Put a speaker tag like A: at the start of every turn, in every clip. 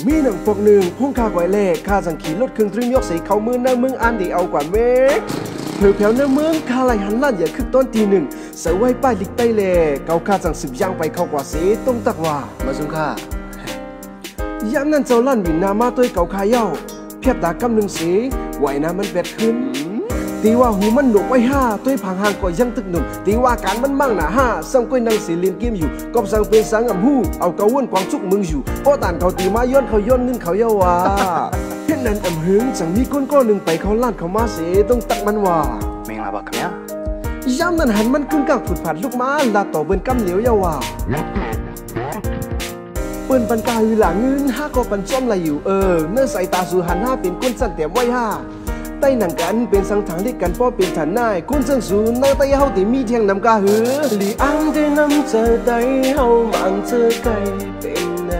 A: มีหนังพวกหนึ่งพุ่งข้าก่อยเล่ข้าสังขีรถเครื่องตรึงยกใส่เขามือหน้ามึงอันที่เอากว่าเมฆเผื่อแผ่วหน้าเมืองข้าไหลหันลั่นอย่าขึ้นต้นทีหนึ่งเสือไว้ป้ายลิกใต้เล่เกาข้าสั่งสืบย่างไปเข้ากว่าเสียต้องตักว่ามาซุ่มข้าย้ำนั่นเจ้าลั่นวินนามาตัวเก่าข้าเย้าเพียบดากำหนึ่งเสียไหวน้ำมันเบ็ดขึ้นตีว่าหูมันหนุกไว้ห้าตัวผังห่างก่อยยังตึกหนุ่มตีว่าการมันมั่งหนาห้าสั่งก้อยนางสีเลียนกิมอยู่กบสั่งเป็นสังอ่ำหูเอาเกาวนกวางชุกมึงอยู่ป้อต่านเขาตีมาย้อนเขาย้อนนึ่งเขาเย้าว่าเห็นนั้นอ่ำหึงสั่งมีก้นก้อนหนึ่งไปเขาลั่นเขามาเสียต้องตักมันว่า
B: เมงลาบักเนี่ย
A: ย้ำนั้นหันมันกึ่งกลางผุดผัดลูกม้าลาต่อเบิ้นกำเหลียวเย้าว่าเปิ้นปันกาอยู่หลังเงินห้าก็ปันจ้อมไรอยู่เนื้อใส่ตาสู่หันห้าเป็นก้นสั่นเตียมไว้ห้าใต้หนังกันเป็นสังถังที่กันป้อเป็นฐานนายคุณเชิงสูนในใต้เฮาที่มีเทียงนำกาหือหลีอังที่นำเจอใต้เฮามันเจอไกลเป็นไง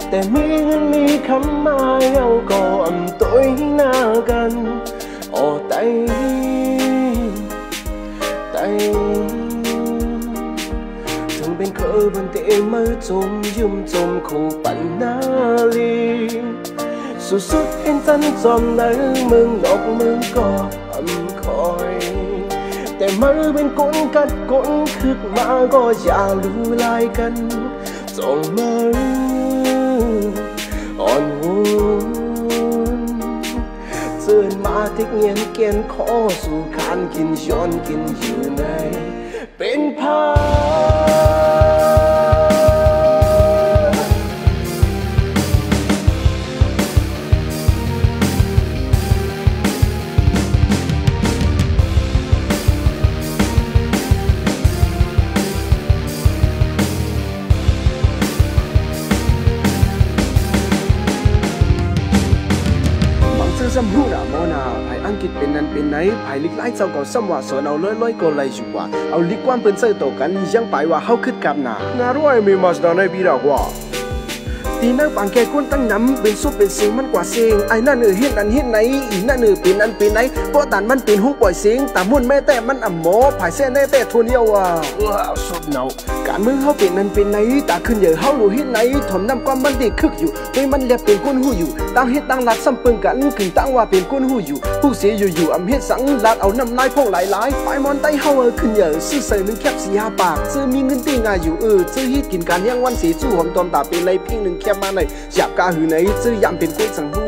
A: แต่มีเงินมีคำมาเฮาก็อ่ำตัวหน้ากันโอ้ใต้ถึงเป็นเคยบนเตะมือจมยุ่มจมคู่ปันนาลีสุดเห็นจันจอมในมึงนกมึงก็อ่ำคอยแต่มือเป็นก้นกัดก้นคึกมาก็อย่าลือลายกันจงมืออ่อนวุ่นเตือนมาที่เงียนเกียนขอสู่ขานกินย้อนกินอยู่ในเป็นพาจำหูน่ะโมนาไผ่อังกฤษเป็นนั้นเป็นไหนไผ่ลิกไล่เจ้าเก่าซ้ำว่าสอนเอาร้อยก็ไล่อยู่ว่าเอาลิกความเป็นเสื้อต่อกันยังไปว่าเฮาขึ้นกับหนาน่ารู้ไอ้มีมาสดานในปีดากว่าตีนักปังแกก้นตั้งน้ำเป็นซุปเป็นเสียงมันกว่าเสียงไอ้นั่นเห็นอันเห็นไหนอีนั่นเป็นอันเป็นไหนเพราะตันมันเป็นหุ้งปล่อยเสียงแต่มุ่นแม่แต่มันอ่ำหมอไผ่เส้นแน่แต่ทวนเยาว่าสุดเนาการเมืองเฮาเป็นอันเป็นไหนตาขึ้นเยอะเฮาหลู่เห็นไหนถมน้ำความมันดีคึกอยู่โดยมันเรียบเป็นก้นหูอยู่ตั้งเฮ็ดตั้งหลักซ้ำเปิงกันกึ่งตั้งว่าเป็นก้นหูอยู่ผู้เสียอยู่อ่ำเฮ็ดสังหลักเอาน้ำลายพวกหลายไปมอนไตเฮาขึ้นเยอะซื้อใส่หนึ่งแคบ4-5 ปากซื้อมีเงินตีงาอยู่ซื้อฮิตกินการยังวันสีจู่หอมตอมตาเป็นไรพิงหนึ่งแคบมาในอยากกาหือไหนซื้อยำเป็นกุ้ยสังหู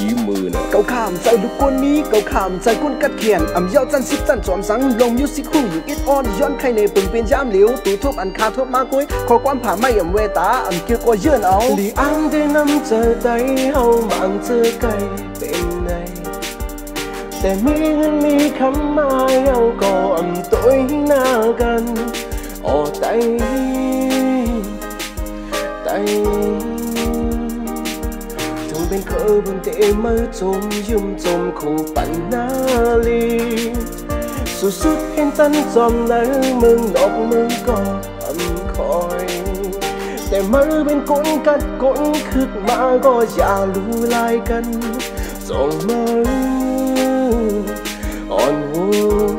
A: ยืมมือนะเกาขามใจลูกก้นนี้เกาขามใจก้นกัดเขียนอ่ำเย้าจันสิบจันจอมสังลงมิวสิกหูอยู่อิดออนย้อนใครในปึงเป็นยามเหลียวตูทุบอันคาทุบมากุ้ยขอความผ่าไม่อ่ำเวตาอ่ำเกี่ยวก็ยื่นเอาหลีอังได้นำเจอใจเฮามันเจอไกลเป็นไงแต่มีเงินมีคำมาเฮาก็อ่ำตัวหน้ากันโอ้ใจถึงเป็นเคยบนเตะมือจมยุ่มจมคู่ปันนาลีสุดเห็นจันจอมในมึงนกมึงก็อ่ำคอยแต่มือเป็นก้นกัดก้นคึกมาก็อย่าลือลายกันส่งมืออ่อนวุ่น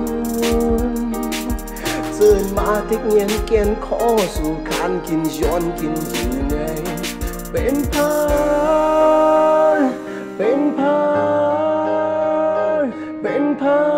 A: เตือนมาที่เงียนเกียนขอสู่ขานกินย้อนกินอยู่ในเป็นพายเป็นพายเป็นพาย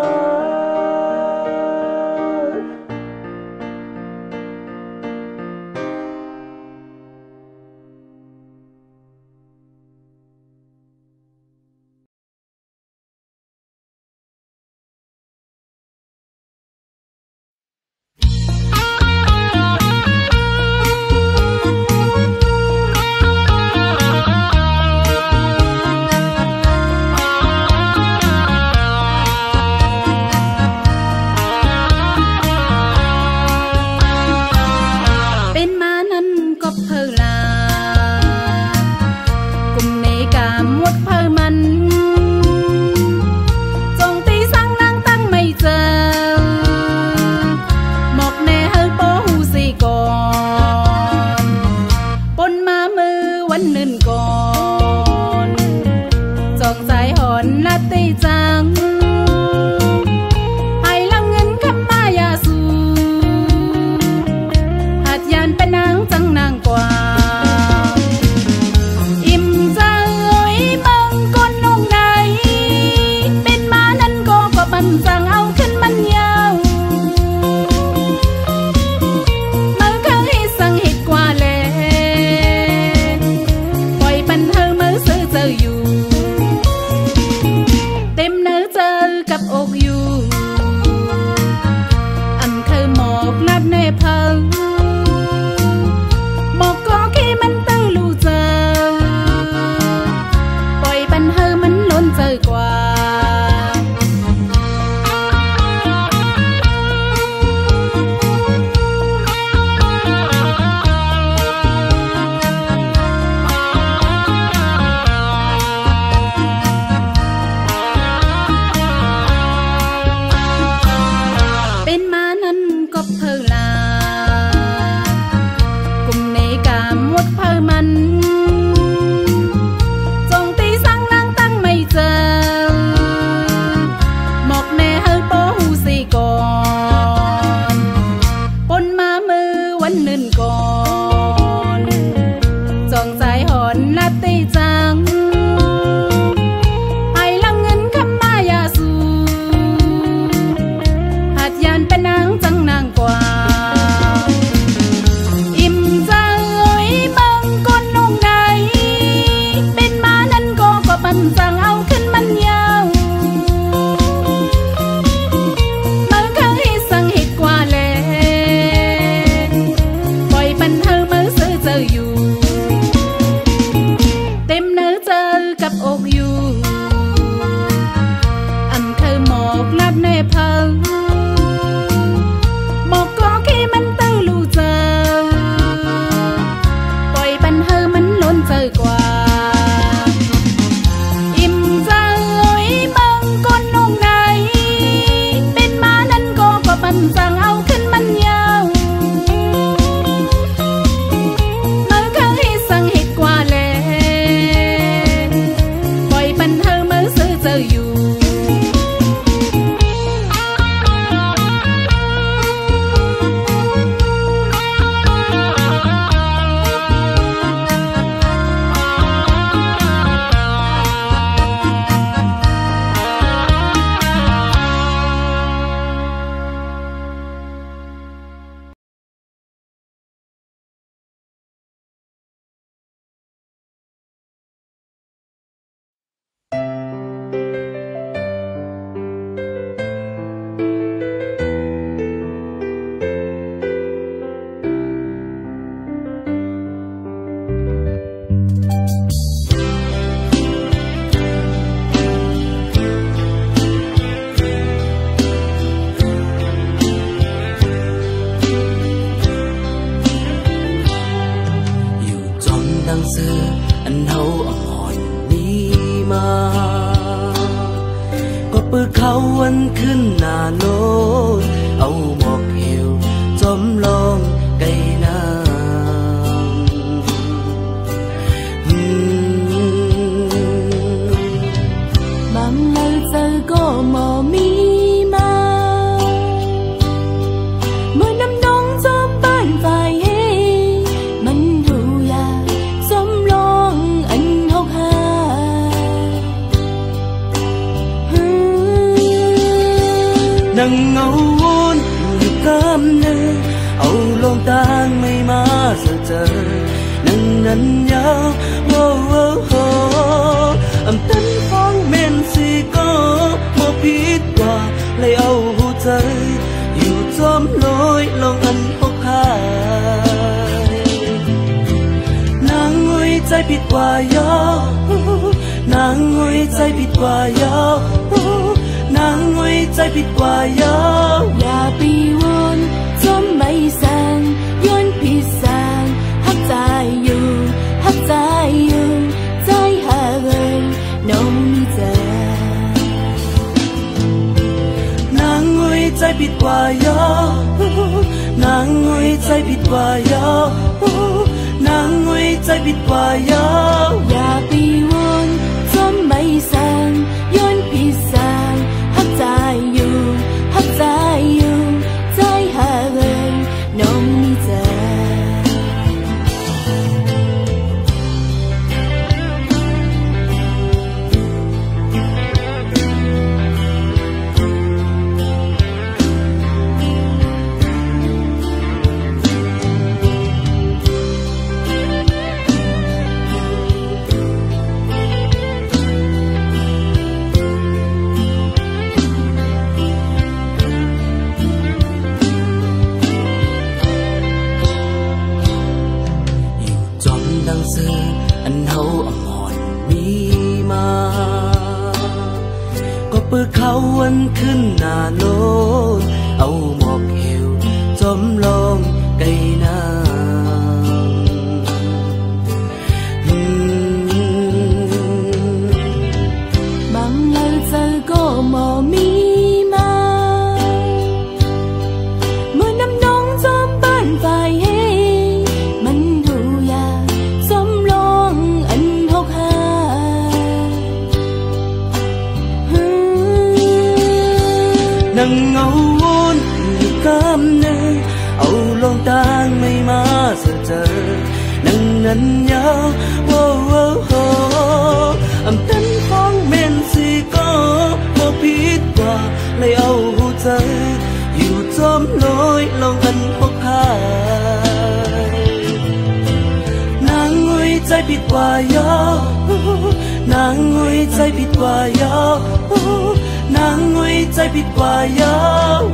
B: วันขึ้นหน้าโลดเอาหมอกเหี่ยวจอมลองไก่น้ำบางเลยเจอก็มอมีมาเมื่อน้ำน้องจอมบ้านฝ่ายเฮมันดูอยากสมลองอันหกหานั่งเงาวนอยู่กำเนิดเอาลงตางไม่มาเจอนั่งนั้นยาวโอ้โอ้โอ้อำตันฟังเมนสิก็บ่ผิดว่าเลยเอาหัวใจอยู่จอมลอยลงอันหกหานางงวยใจผิดกว่ายอนางงวยใจผิดกว่ายอนางงวยใจผิดกว่ายออย่าไปวนจมไม่แสงย้อนผิดแสงหักใจอยู่หักใจอยู่ใจหาเลยน้องมีใจนางงวยใจผิดกว่ายอนางงวยใจผิดกว่ายอนางงวยใจผิดกว่ายออย่าไปวนจมไม่แสงย้อนผิดแสงหักใจอยู่หักใจอยู่ใจหาเลยน้องมีใจดังเสืออันเฮาอมรมีมาก็เปิดเขาวันขึ้นหน้าโลดเอาหมอกเหี่ยวจอมลองไก่น้ำบางเลยเจอก็มอมีมาเมื่อน้ำน้องจอมบ้านฝ่ายเฮมันดูอยากสมลองอันหกหานั่งเงาวนอยู่กำเนิดเอาลงตางไม่มาเจอนั่งนั้นยาวโอ้โอ้โอ้อำตันฟังเมนสิก็บ่ผิดว่าเลยเอาหัวใจอยู่จอมลอยลงอันหกหานางงวยใจผิดกว่ายอนางงวยใจผิดกว่ายอนางงวยใจผิดกว่ายอ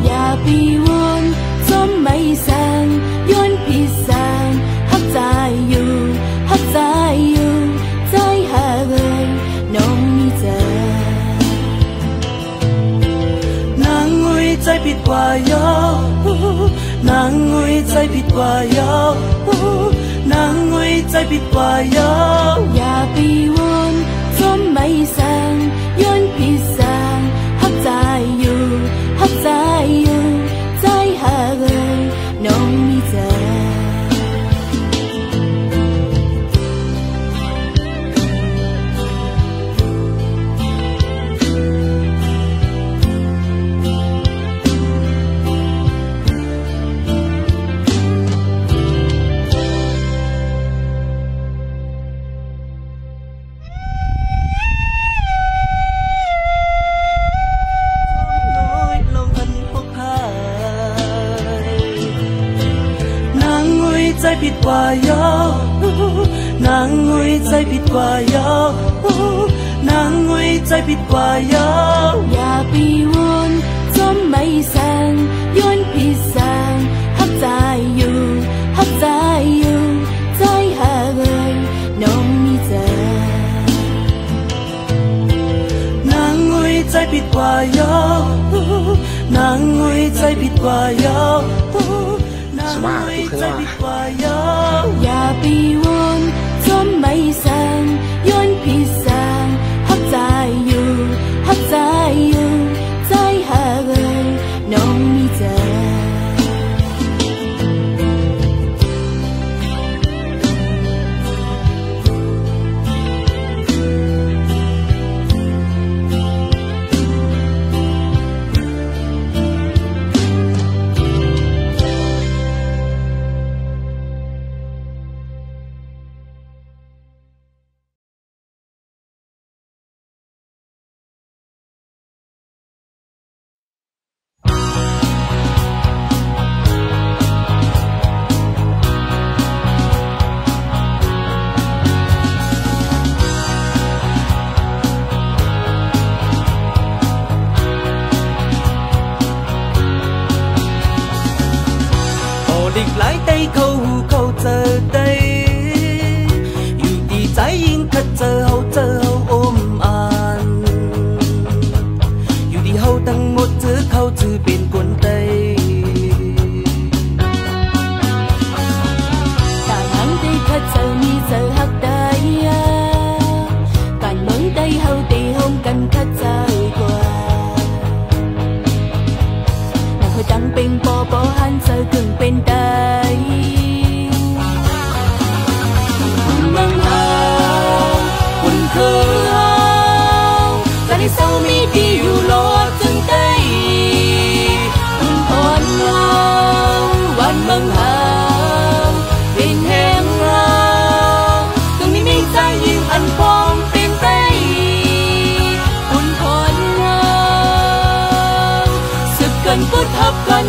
B: อย่าไปวนจมไม่แสงย้อนผิดแสงหักใจอยู่หักใจอยู่ใจหาเลยน้องมีใจนางงวยใจผิดกว่ายอนางงวยใจผิดกว่ายอนางงวยใจผิดกว่ายออย่าไปวนจมไม่แสงย้อนผิดแสงหักใจอยู่หักใจอยู่ใจหาเลยน้องมีใจใจผิดกว่ายอนางงวยใจผิดกว่ายอนางงวยใจผิดกว่ายออย่าไปวนจมไม่แสงย้อนผิดแสงหักใจอยู่หักใจอยู่ใจหาเลยน้องมีใจนางงวยใจผิดกว่ายอนางงวยใจผิดกว่าย
A: สมาทุกขึ้นว่า
B: อย่าไปวนจมไม่แสงย้อนผิดแสงหักใจอยู่หักใจอยู่ใจ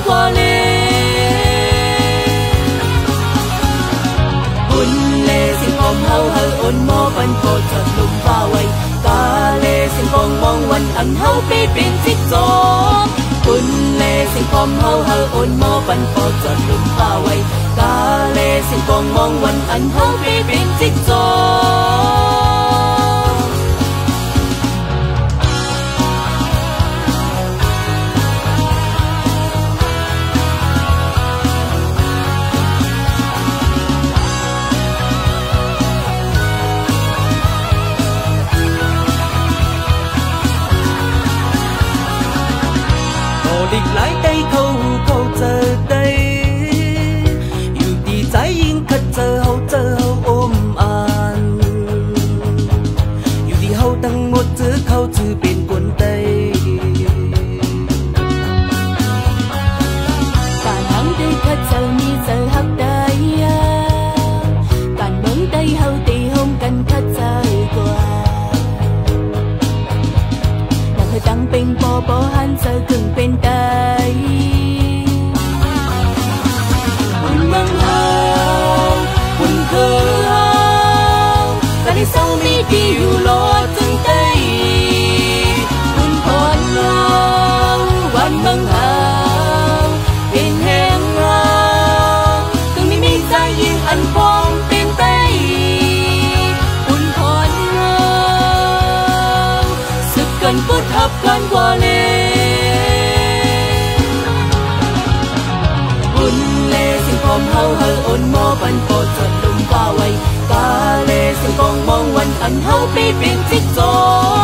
B: qua lê buồn lê xin phong hâu hơ ôn mô văn cô chợt lùng pha quay ca lê xin phong mongวันอันเฮาไปเป็นจิตจอมบุญเลสิงคอมเฮาเฮาโอนมอบันพอจอดลุมป่าไว้กาเลสิงกองมองวันอันเฮาไปเป็นจิตจอมđịch lái tay khâu khâu chờ đâyอยู่ดีใจยิ่งคัดเจอเฮาอมอ่านอยู่ดีเฮาตั้งหมดจื้อเขาจื้อเป็นคนไตการหังได้คัดเจอมีเจอฮักได้การเมืองได้เฮาตีห้องกันคัดเจอกว่านักตั้งเป็นปอหันเจอครึ่งเป็นได้sau mi đi du lo từng tay buồn phòn nhauวันบางหางเป็นแห้งงามถึงไม่มีใจยิ่งอันฟองเป็นไตบุญพรเงาสึกกันพุทธับกันกว่าเลบุญเลสิ่งพร้อมเฮาโอนมอปันโปรดจดลุมฟ้าไว้กาเลสิ่งกองมองวันอันเฮาไปเป็นจิตจอ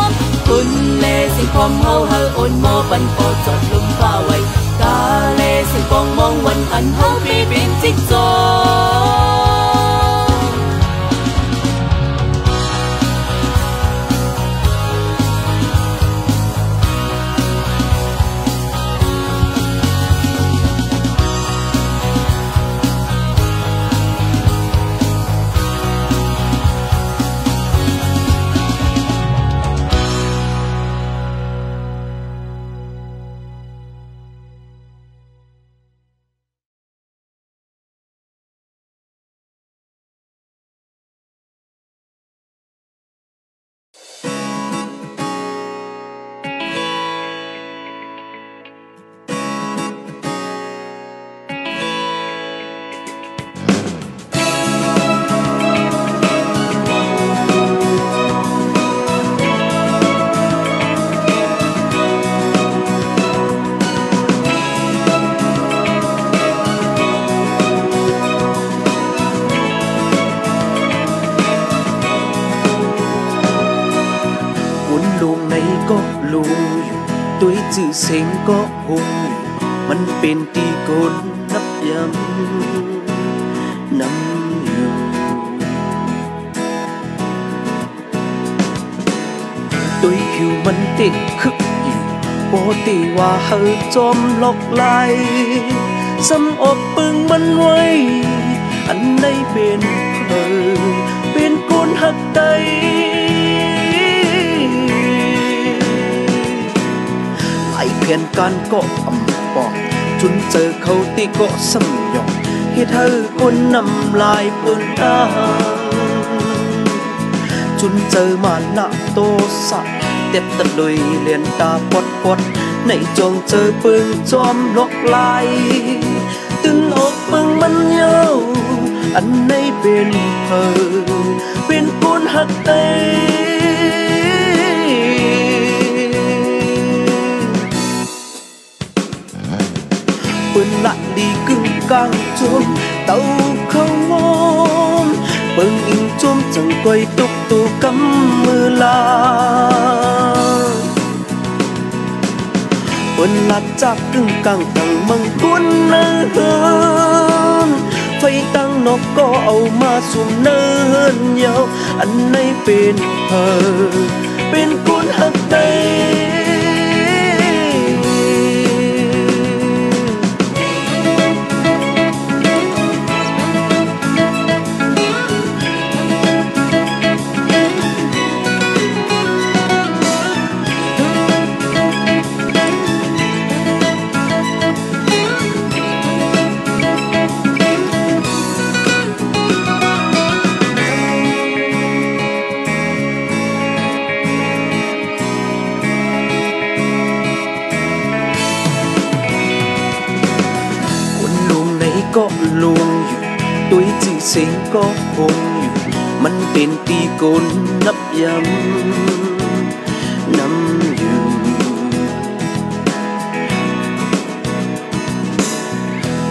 B: มบุญเลสิ่งพร้อมเฮาโอนมอปันโปรดจดลุมฟ้าไว้กาเลสิ่งกองมองวันอันเฮาไปเป็นจิตจอมจื่อเสียงก็หงมันเป็นตีโกนนับย้ำนำอยู่ตัวผิวมันเตะคึกอยู่โปตีว่าเฮาจอมหลอกลายซ้ำออกปึงมันไว้อันในเป็นเธอเป็นคนหักใจเพียนการก็อ่ำปอกจนเจอเขาตีก็สำยองให้เธอคนนำลายเปื้อนตาจนเจอมาหน้าโตสักเต็บตะลุยเลียนตาปดในจงเจอปึงจอมลกลายตึงออกปึงมันเยาอันในเป็นเธอเป็นคนหักใจปืนละดีกึ่งกลางจมเต่าเข้างอมเบิ่งอิงจมจังก้อยตุกตูกำมือลาปืนละจากกึ่งกลางตั้งมังกุนเนินไฟตั้งนกก็เอามาสุ่มเนินยาวอันในเป็นเธอเป็นคนหักใจ
C: ก็ลวงอยู่ด้วยจีเสียงก็คงอยู่มันเป็นตีโกนนับย้ำน้ำอยู่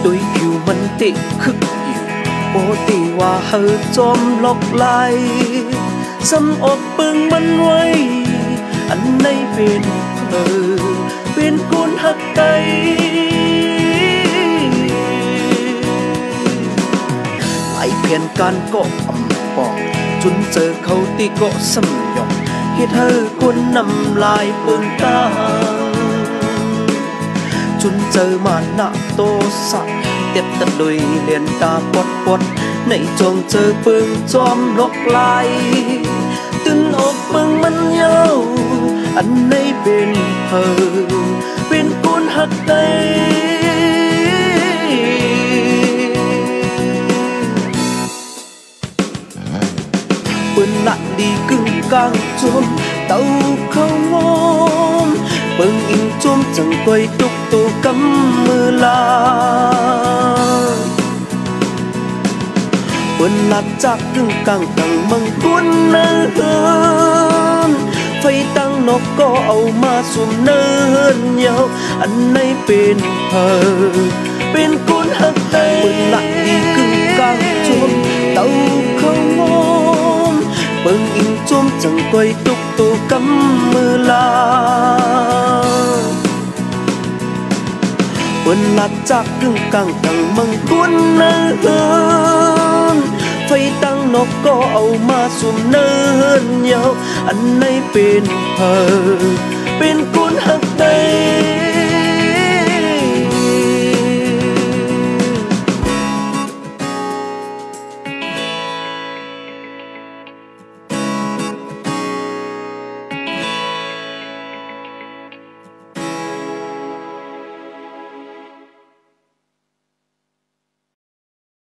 C: ด้วยผิวมันเตะคึกอยู่โอตีว่าเฮอจอมล็อกไหลซ้ำออกปึงมันไว้อันไหนเป็นเธอเป็นคนหักไกหลายแผนการก็อำปองจนเจอเขาตีก็สำยองเฮ็ดเธอคนนำลายเปิงตาจนเจอมาหน้าโตสักเต็บตะลุยเลียนตาปดปดในจงเจอเปิงจอมลกลายตึนออกเปิงมันเยาอันไหนเป็นเธอเป็นคนหักใจเปิ้นละดีกึ่งกลางจมเต้าเข้างอมเปิ้งอิงจมจังก้อยตุกตูกำมือลาเปิ้นละจากกึ่งกลางตั้งมังกุนเนินไฟตั้งนกก็เอามาสุ่มเนินเยาอันไหนเป็นเธอเป็นคนหักใจเปิ้นละดีกึ่งกลางจมเต้าเข้างอมเปิ้งอิงจมจังก้อยตุกตูกำมือลาเปิ้นละจากกึ่งกลางตั้งมังกุนเนินไฟตั้งนกก็เอามาสุ่มเนินเยาอันไหนเป็นเธอเป็นคนหักใจ